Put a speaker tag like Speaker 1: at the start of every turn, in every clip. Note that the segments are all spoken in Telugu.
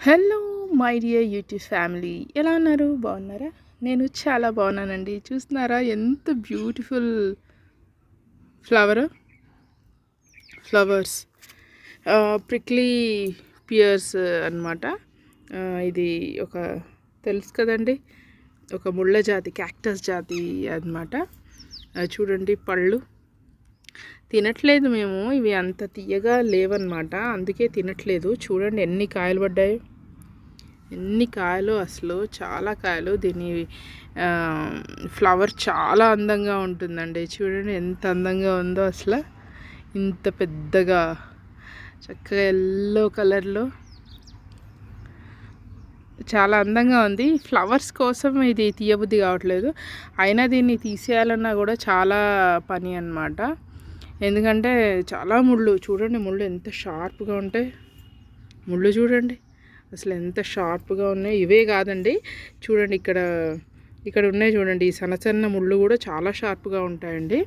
Speaker 1: Hello my dear YouTube family, ఎలా ఉన్నారు? బాగున్నారా? నేను చాలా బాగున్నానండి. చూస్తున్నారా ఎంత బ్యూటిఫుల్ ఫ్లవర్స్ ప్రిక్లీ పియర్స్ అన్నమాట. ఇది ఒక తెలుసు కదండి, ఒక ముళ్ళ జాతి, క్యాక్టస్ జాతి అన్నమాట. చూడండి, పళ్ళు తినట్లేదు మేము, ఇవి అంత తీయగా లేవన్నమాట, అందుకే తినట్లేదు. చూడండి ఎన్ని కాయలు పడ్డాయి, ఎన్ని కాయలు, అసలు చాలా కాయలు. దీని ఫ్లవర్ చాలా అందంగా ఉంటుందండి. చూడండి ఎంత అందంగా ఉందో, అసలు ఇంత పెద్దగా చక్కగా ఎల్లో కలర్లో చాలా అందంగా ఉంది. ఫ్లవర్స్ కోసం ఇది తీయబుద్ధి కావట్లేదు, అయినా దీన్ని తీసేయాలన్నా కూడా చాలా పని అన్నమాట. ఎందుకంటే చాలా ముళ్ళు, చూడండి ముళ్ళు ఎంత షార్ప్గా ఉంటాయి, ముళ్ళు చూడండి అసలు ఎంత షార్ప్గా ఉన్నాయి. ఇవే కాదండి, చూడండి ఇక్కడ ఉన్నాయి చూడండి, ఈ సన్న ముళ్ళు కూడా చాలా షార్ప్గా ఉంటాయండి.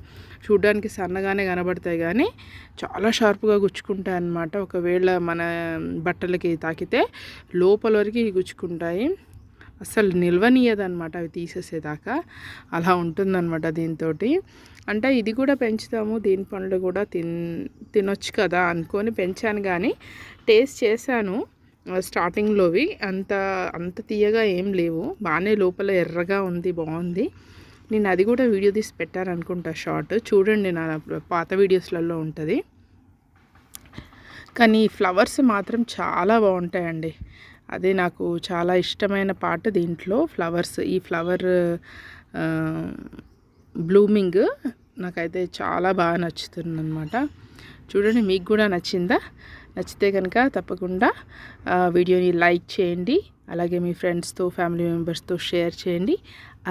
Speaker 1: చూడడానికి సన్నగానే కనబడతాయి కానీ చాలా షార్ప్గా గుచ్చుకుంటాయి అన్నమాట. ఒకవేళ మన బట్టలకి తాకితే లోపల వరకు గుచ్చుకుంటాయి, అసలు నిల్వనీయదన్నమాట అవి తీసేసేదాకా. అలా ఉంటుందన్నమాట దీంతో. అంటే ఇది కూడా పెంచుతాము, దీని పండ్లు కూడా తినొచ్చు కదా అనుకొని పెంచాను, కానీ టేస్ట్ చేశాను స్టార్టింగ్లోవి. అంత తీయగా ఏం లేవు, బాగానే లోపల ఎర్రగా ఉంది, బాగుంది. నేను అది కూడా వీడియో తీసి పెట్టాను అనుకుంటా, షార్ట్ చూడండి, నా పాత వీడియోస్లలో ఉంటుంది. కానీ ఫ్లవర్స్ మాత్రం చాలా బాగుంటాయండి, అదే నాకు చాలా ఇష్టమైన పార్ట్ దీంట్లో ఫ్లవర్స్. ఈ ఫ్లవర్ బ్లూమింగ్ నాకైతే చాలా బాగా నచ్చుతుంది అనమాట. చూడండి, మీకు కూడా నచ్చిందా? నచ్చితే కనుక తప్పకుండా వీడియోని లైక్ చేయండి, అలాగే మీ ఫ్రెండ్స్తో, ఫ్యామిలీ మెంబర్స్తో షేర్ చేయండి,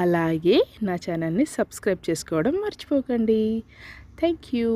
Speaker 1: అలాగే నా ఛానల్ని సబ్స్క్రైబ్ చేసుకోవడం మర్చిపోకండి. Thank you.